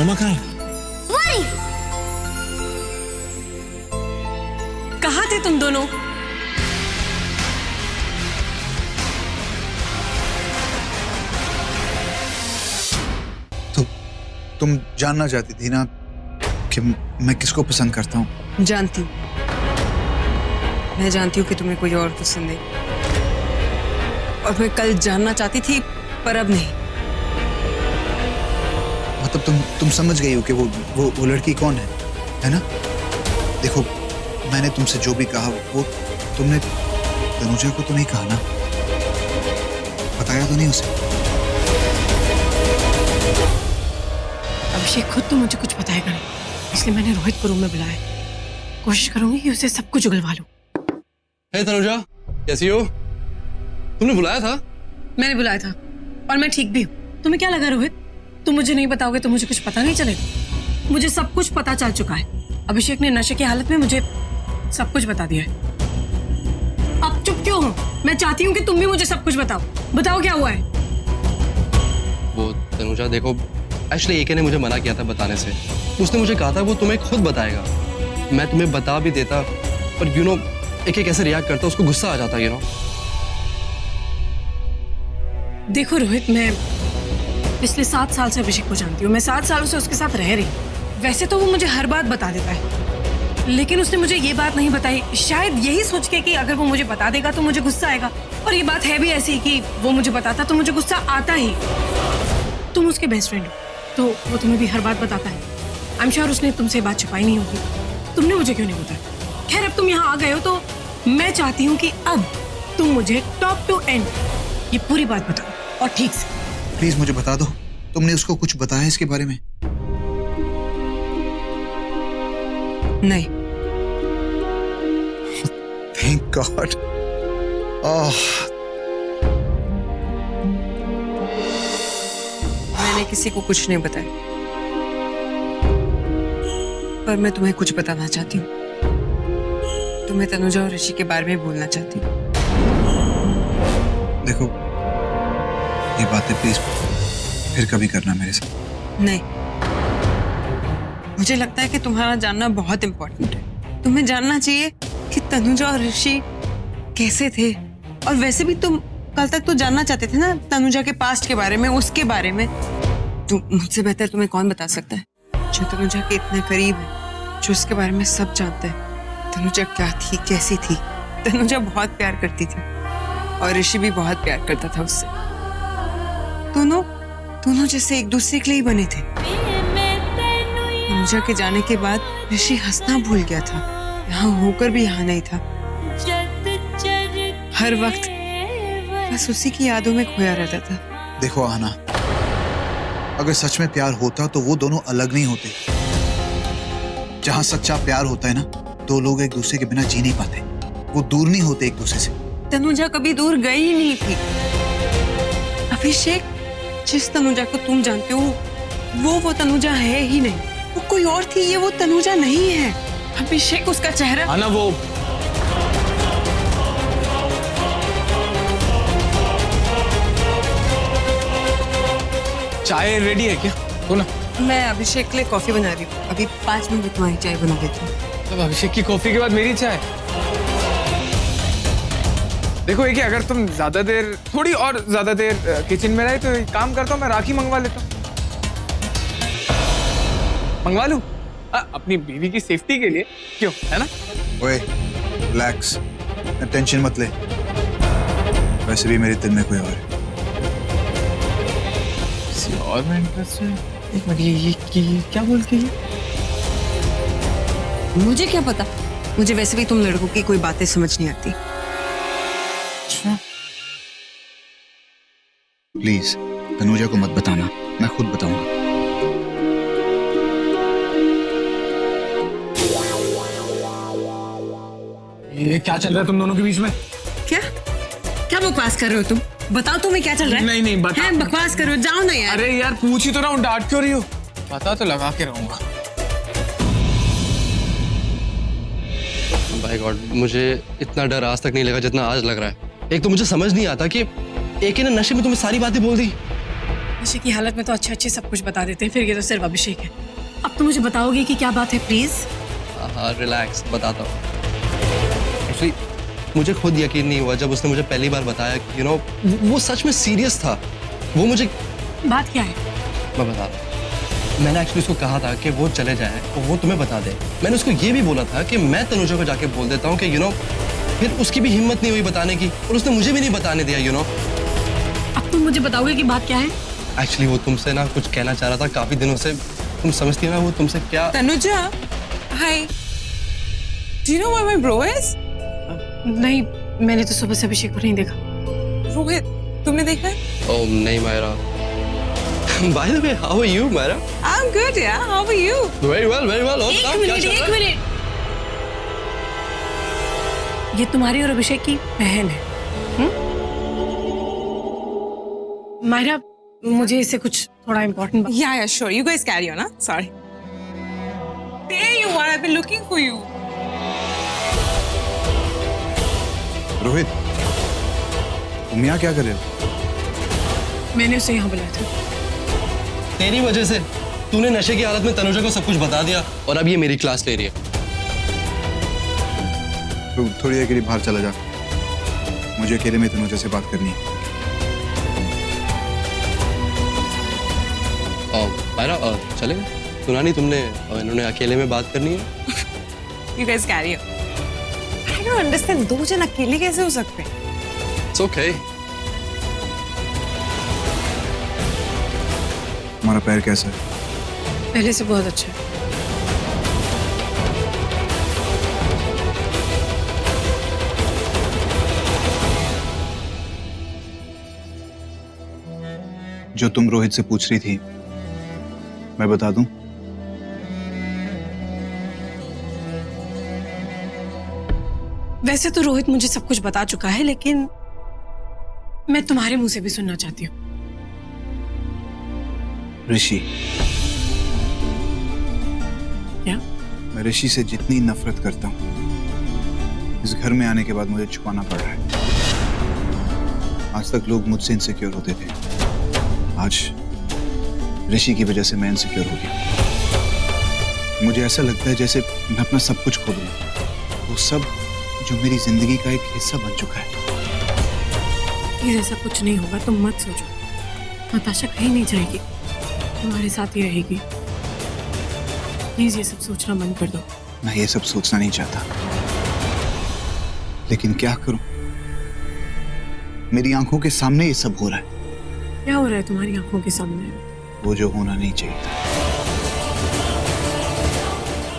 मम्मा कहाँ है? वही। कहाँ थे तुम दोनों? तो तुम जानना चाहती थी ना कि मैं किसको पसंद करता हूँ? जानती हूँ, मैं जानती हूँ कि तुम्हें कोई और पसंद है, और मैं कल जानना चाहती थी पर अब नहीं। मतलब तुम समझ गई हो कि वो लड़की कौन है ना? देखो, मैंने तुमसे जो भी कहा वो तुमने तनुजा को तो नहीं कहा ना? बताया तो नहीं उसे? अभिषेक खुद तो मुझे कुछ बताएगा नहीं, इसलिए मैंने रोहित को रूम में बुलाया। कोशिश करूंगी कि उसे सब कुछ उगलवा लूं। हे तनुजा, कैसी हो? तुमने बुलाया था? मैंने बुलाया था और मैं ठीक भी हूँ। तुम्हें क्या लगा रोहित, तुम मुझे नहीं बताओगे तो मुझे कुछ पता नहीं चलेगा? मुझे सब कुछ पता चल चुका है। अभिषेक ने नशे की हालत में मुझे सब कुछ बता दिया है। अब चुप क्यों हो? मैं चाहती हूँ कि तुम भी मुझे सब कुछ बताओ। बताओ क्या हुआ है? वो तनुजा देखो, एक्चुअली एके ने मुझे मना किया था बताने से। उसने मुझे कहा था वो तुम्हें खुद बताएगा। मैं तुम्हें बता भी देता, पर यू नो एके कैसे रिएक्ट करता, उसको गुस्सा आ जाता, यू नो। देखो रोहित, मैं पिछले 7 साल से अभिषेक को जानती हूँ। मैं 7 सालों से उसके साथ रह रही हूँ। वैसे तो वो मुझे हर बात बता देता है, लेकिन उसने मुझे ये बात नहीं बताई, शायद यही सोच के कि अगर वो मुझे बता देगा तो मुझे गुस्सा आएगा। और ये बात है भी ऐसी कि वो मुझे बताता तो मुझे गुस्सा आता ही। तुम उसके बेस्ट फ्रेंड हो तो वो तुम्हें भी हर बात बताता है। आई एम श्योर उसने तुमसे बात छुपाई नहीं होगी। तुमने मुझे क्यों नहीं बताया? खैर, अब तुम यहाँ आ गए हो तो मैं चाहती हूँ कि अब तुम मुझे टॉप टू एंड ये पूरी बात बताओ, और ठीक से। प्लीज मुझे बता दो, तुमने उसको कुछ बताया इसके बारे में? नहीं। Thank God. मैंने किसी को कुछ नहीं बताया, पर मैं तुम्हें कुछ बताना चाहती हूँ। तुम्हें तनुजा और ऋषि के बारे में बोलना चाहती हूँ। देखो, ये बातें प्लीज फिर कभी करना मेरे साथ। नहीं, मुझे लगता है कि तुम्हारा जानना बहुत इम्पोर्टेंट है। तुम्हें जानना चाहिए कि तनुजा और ऋषि कैसे थे। और वैसे भी तुम कल तक तो जानना चाहते थे ना तनुजा के पास्ट के बारे में, उसके बारे में। तो मुझसे बेहतर तुम्हें कौन बता सकता है, जो तनुजा के इतने करीब है, जो उसके बारे में सब जानते हैं। तनुजा क्या थी, कैसी थी? तनुजा बहुत प्यार करती थी और ऋषि भी बहुत प्यार करता था उससे। दोनों जैसे एक दूसरे के लिए ही बने थे। तनुजा के जाने के बाद ऋषि हंसना भूल गया था, यहाँ होकर भी यहाँ नहीं था। हर वक्त बस उसी की यादों में खोया रहता था। देखो आना, अगर सच में प्यार होता तो वो दोनों अलग नहीं होते। जहां सच्चा प्यार होता है ना, दो लोग एक दूसरे के बिना जी नहीं पाते। वो दूर नहीं होते एक दूसरे से। तनुजा कभी दूर गई ही नहीं थी। अभिषेक, जिस तनुजा को तुम जानते हो वो तनुजा है ही नहीं। वो कोई और थी, ये वो तनुजा नहीं है। अभिषेक, उसका चेहरा। आना, वो चाय रेडी है क्या? हो ना। मैं अभिषेक के लिए कॉफी बना रही हूँ। अभी 5 मिनट में तुम्हारी चाय बना देती हूँ। तब अभिषेक की कॉफी के बाद मेरी चाय। देखो ये कि अगर तुम थोड़ी और ज्यादा देर किचन में रहे तो एक काम करता हूँ, मैं राखी मंगवा लेता हूँ। मंगवा लूँ? अपनी बीवी की सेफ्टी के लिए, क्यों, है ना? ओए, रिलैक्स, टेंशन मत ले। वैसे भी मेरे दिल में कोई और है। किसी और में इंटरेस्ट है? एक मिनट, ये क्या बोलती है? मुझे क्या पता, मुझे वैसे भी तुम लड़कों की कोई बातें समझ नहीं आती। प्लीज तनुजा को मत बताना, मैं खुद बताऊंगा। ये क्या चल रहा है तुम दोनों के बीच में? क्या बकवास कर रहे हो तुम? बताओ तुम्हें क्या चल रहा है? नहीं बता। हैं, बकवास कर रहे हो, जाओ ना यार। अरे यार पूछ ही तो रहा हूँ, डांट क्यों रही हो? पता तो लगा के रहूंगा। बाय गॉड, मुझे इतना डर आज तक नहीं लगा जितना आज लग रहा है। एक तो मुझे समझ नहीं आता कि एके ने नशे में तुम्हें सारी बातें बोल दी, नशे की हालत में तो अच्छे अच्छे सब कुछ बता देते हैं, फिर ये तो सिर्फ अभिषेक है। अब तो मुझे बताओगे कि क्या बात है प्लीज? हाँ रिलैक्स, बताता हूँ। एक्चुअली मुझे खुद यकीन नहीं हुआ जब उसने मुझे पहली बार बताया कि यू नो वो सच में सीरियस था। वो मुझे बात क्या है? मैं बता रहा हूँ। मैंने एक्चुअली उसको कहा था कि वो चले जाए और वो तुम्हें बता दे। मैंने उसको ये भी बोला था कि मैं तनुजा को जाके बोल देता हूँ कि यू नो, फिर उसकी भी हिम्मत नहीं हुई बताने की और उसने मुझे भी नहीं बताने दिया यू नो। अब तुम मुझे बताओगे कि बात क्या है? एक्चुअली वो तुमसे ना कुछ कहना चाह रहा था काफी दिनों से। तुम समझती हो ना वो तुमसे क्या? तनुजा, हाय। Do you know where my bro is? नहीं, मैंने तो सुबह से अभिषेक को नहीं देखा। रोहित, तुमने देखा है? ओह नहीं Myra. By the way, how are you, Myra? I'm good, yeah. How are you? Very well, very well. और एक क्या मिनट, चल रहा एक है? मिनट। ये तुम्हारी और अभिषेक की बहन है? मायरा, मुझे इससे कुछ थोड़ा important. Yeah, yeah, sure. You guys carry on, huh? Sorry. There you are. I've been looking for you. Rohit, तुम यहाँ क्या कर रहे हो? मैंने उसे यहाँ बुलाया था। तेरी वजह से तूने नशे की हालत में तनुजा को सब कुछ बता दिया और अब ये मेरी क्लास ले रही है। तू थोड़ी देर के लिए बाहर चला जा, मुझे अकेले में तनुजा से बात करनी है। मायरा चले सुना नहीं तुमने, इन्होंने अकेले में बात करनी है। You guys carry on. I don't understand. दो जन अकेले कैसे हो सकते हैं? It's okay. तुम्हारा पैर कैसा है? पहले से बहुत अच्छा है। जो तुम रोहित से पूछ रही थी मैं बता दूं? वैसे तो रोहित मुझे सब कुछ बता चुका है, लेकिन मैं तुम्हारे मुंह से भी सुनना चाहती हूँ। ऋषि, क्या? मैं ऋषि से जितनी नफरत करता हूँ इस घर में आने के बाद मुझे छुपाना पड़ रहा है। आज तक लोग मुझसे इनसिक्योर होते थे, आज ऋषि की वजह से मैं इनसिक्योर हो गया। मुझे ऐसा लगता है जैसे मैं अपना सब कुछ खो दूंगा, वो सब जो मेरी जिंदगी का एक हिस्सा बन चुका है। प्लीज ऐसा कुछ नहीं होगा, तुम मत सोचो। नताशा कहीं नहीं जाएगी, तुम्हारे साथ ही रहेगी। प्लीज ये सब सोचना बंद कर दो। मैं ये सब सोचना नहीं चाहता, लेकिन क्या करूं? मेरी आंखों के सामने ये सब हो रहा है। क्या हो रहा है तुम्हारी आंखों के सामने? वो जो होना नहीं चाहिए था।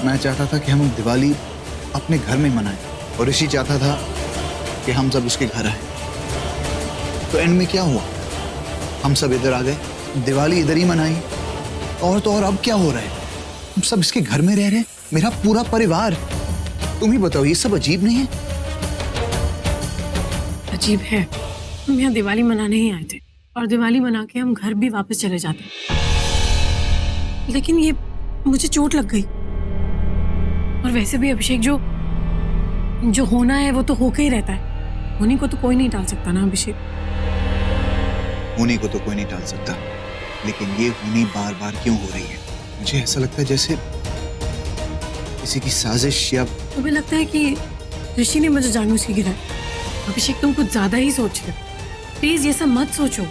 मैं चाहता था कि हम दिवाली अपने घर में मनाएं और ऋषि चाहता था कि हम सब उसके घर आए। तो एंड में क्या हुआ? हम सब इधर आ गए, दिवाली इधर ही मनाई। और तो और अब क्या हो रहा है? हम सब इसके घर में रह रहे हैं, मेरा पूरा परिवार। तुम ही बताओ, ये सब अजीब नहीं है? अजीब है। हम यहाँ दिवाली मनाने ही आए थे और दिवाली मना के हम घर भी वापस चले जाते, लेकिन ये मुझे चोट लग गई। और वैसे भी अभिषेक जो होना है वो तो होके ही रहता है। होने को तो कोई नहीं टाल सकता ना अभिषेक। होने को तो कोई नहीं टाल सकता, लेकिन ये होनी बार बार क्यों हो रही है? मुझे ऐसा लगता है जैसे किसी की साजिश। या तुम्हें लगता है कि ऋषि ने मुझे जानबूझ के गिराया? अभिषेक तुम कुछ ज्यादा ही सोच रहे हो। प्लीज ये सब मत सोचो।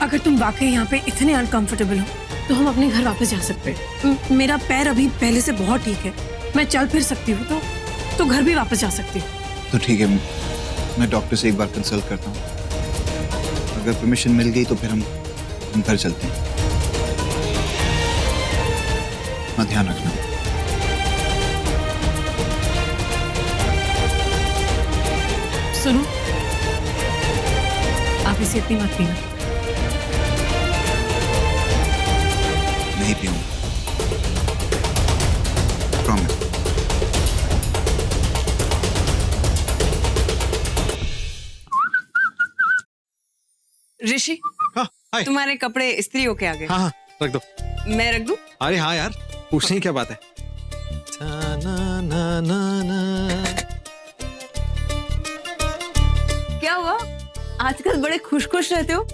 अगर तुम वाकई यहाँ पे इतने अनकंफर्टेबल हो तो हम अपने घर वापस जा सकते हैं। मेरा पैर अभी पहले से बहुत ठीक है, मैं चल फिर सकती हूँ, तो घर भी वापस जा सकती हूँ। तो ठीक है, मैं डॉक्टर से एक बार कंसल्ट करता हूँ। अगर परमिशन मिल गई तो फिर हम घर चलते हैं। अपना ध्यान रखना। सुनो, आप इसे इतनी मत पीना। नहीं पीऊंगा, प्रॉमिस। ऋषि, हाँ, हाय। तुम्हारे कपड़े इस्त्री होके आ गए। हाँ हाँ रख दो। मैं रख दूं? अरे हाँ यार, पूछने की क्या बात है। ना, ना, ना, ना। क्या हुआ? आजकल बड़े खुश खुश रहते हो।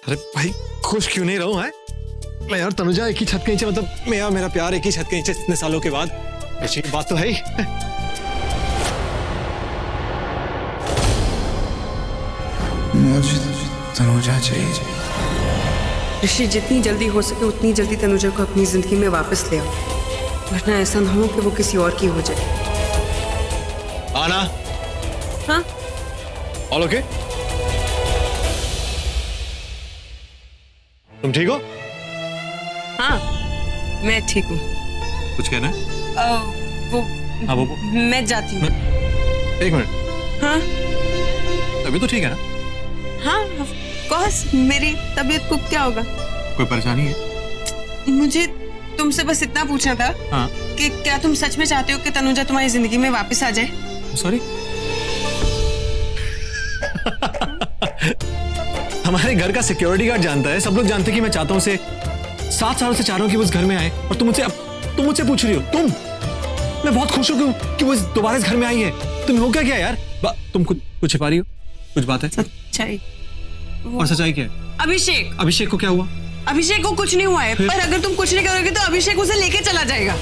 अरे भाई खुश क्यों नहीं रहूं है? मैं यार तनुजा एक ही छत के नीचे, मतलब मैं और मेरा प्यार एक ही छत के नीचे इतने सालों के बाद, अच्छी बात तो है ही। मुझे तनुजा चाहिए। ऋषि, जितनी जल्दी हो सके उतनी जल्दी तनुजा को अपनी जिंदगी में वापस ले आओ, वरना ऐसा ना हो कि वो किसी और की हो जाए। आना। हाँ? All okay? तुम ठीक हो? हाँ, मैं ठीक हूँ। कुछ कहना है? वो हाँ वो मैं जाती हूँ। एक मिनट, हाँ अभी तो ठीक है ना? हाँ, ऑफ कोर्स, मेरी तबीयत को क्या होगा? कोई परेशानी है? मुझे तुमसे बस इतना पूछना था हाँ। कि क्या तुम सच में चाहते हो कि तनुजा तुम्हारी जिंदगी में वापस आ जाए? सॉरी। हमारे घर का सिक्योरिटी गार्ड जानता है, सब लोग जानते हैं कि मैं चाहता हूं उसे 7 सालों से चाह रहा हूं कि वो इस घर में आए, और तुम मुझसे पूछ रही हो? मैं बहुत खुश हूं कि वो दोबारा इस घर में आई है। तुम हो क्या यार? तुम कुछ छिपा रही हो? कुछ बात है? सच्चाई। और सच्चाई क्या है? अभिषेक को क्या हुआ? अभिषेक को कुछ नहीं हुआ है, पर अगर तुम कुछ नहीं करोगे तो अभिषेक उसे लेके चला जाएगा।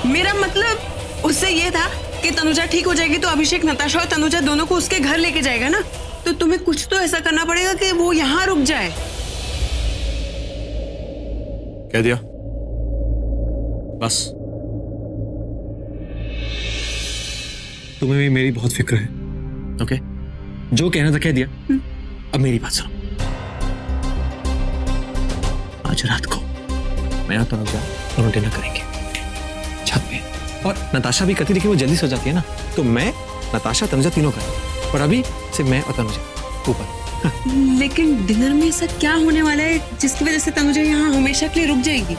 मेरा मतलब उससे ये था कि तनुजा ठीक हो जाएगी तो अभिषेक नताशा और तनुजा दोनों को उसके घर लेके जाएगा ना, तो तुम्हें कुछ तो ऐसा करना पड़ेगा कि वो यहाँ रुक जाए। कह दिया बस। तुम्हें भी मेरी बहुत फिक्र है, ओके? जो कहना था कह दिया। अब मेरी बात सुनो। आज रात को मैं और तनुजा दोनों डिनर करेंगे छत पे, और नताशा भी करती, लेकिन वो जल्दी सो जाती है ना, तो मैं, नताशा, तनुजा तीनों करें, और अभी सिर्फ मैं और तनुजा ऊपर। लेकिन डिनर में ऐसा क्या होने वाला है जिसकी वजह से तनुजा यहाँ हमेशा के लिए रुक जाएगी?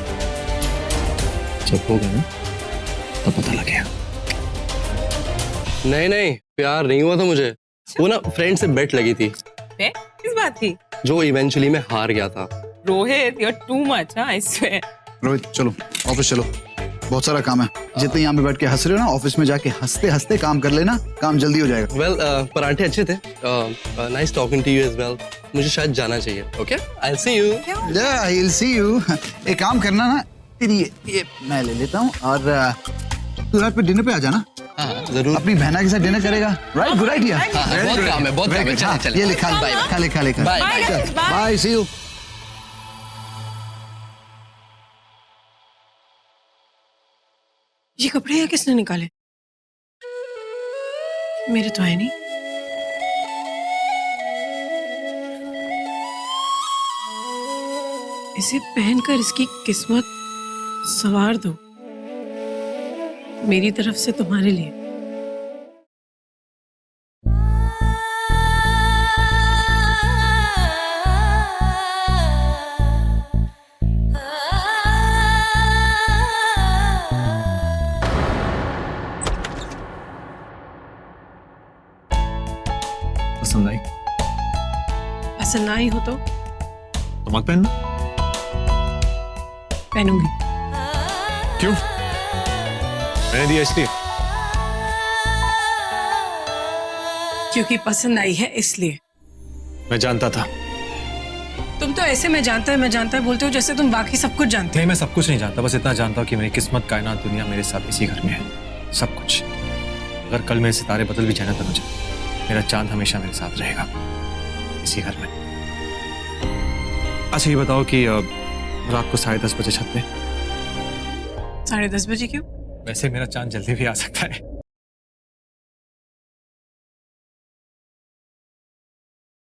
जब होगा ना तो पता लगेगा। नहीं, प्यार नहीं हुआ था मुझे। वो ना फ्रेंड से बेट लगी थी, किस बात की? जो इवेंचुअली मैं हार गया था। Rohit, you're too much, I swear. Rohit चलो ऑफिस चलो, बहुत सारा काम है। जितने यहाँ पे बैठ के हंस रहे हो ना, ऑफिस में जाके हंसते हंसते काम कर लेना, काम जल्दी हो जाएगा। वेल, पराठे अच्छे थे। Nice talking to you as well. मुझे शायद जाना चाहिए। Okay, I will see you. Yeah, I'll see you. एक काम करना ना, तेरी ये मैं ले लेता हूँ, और तू रात पे डिनर पे आ जाना। हाँ, जरूर। अपनी बहना के साथ डिनर करेगा। Right, good idea. बहुत काम है, बहुत काम है। चले, चले। ये लिखा, खा ले। Bye, bye, see you. ये कपड़े यहाँ किसने निकाले? मेरे तो है नहीं। इसे पहनकर इसकी किस्मत संवार दो, मेरी तरफ से तुम्हारे लिए। पसंद आई? पसंद आई हो तो मत पहनना। पहनूंगी। क्यों? मैंने दिया इसलिए? क्योंकि पसंद आई है इसलिए। मैं जानता था। तुम तो ऐसे मैं जानता है बोलते हो जैसे तुम बाकी सब कुछ जानते नहीं, मैं सब कुछ नहीं जानता, बस इतना जानता हूँ कि मेरी किस्मत, कायनात, दुनिया मेरे साथ इसी घर में है, सब कुछ। अगर कल मेरे सितारे बदल भी जाए ना तनुजा, मेरा चांद हमेशा मेरे साथ रहेगा इसी घर में। अच्छा ये बताओ कि रात को 10:30 बजे छत पे? 10:30 बजे क्यों? वैसे मेरा चांद जल्दी भी आ सकता है।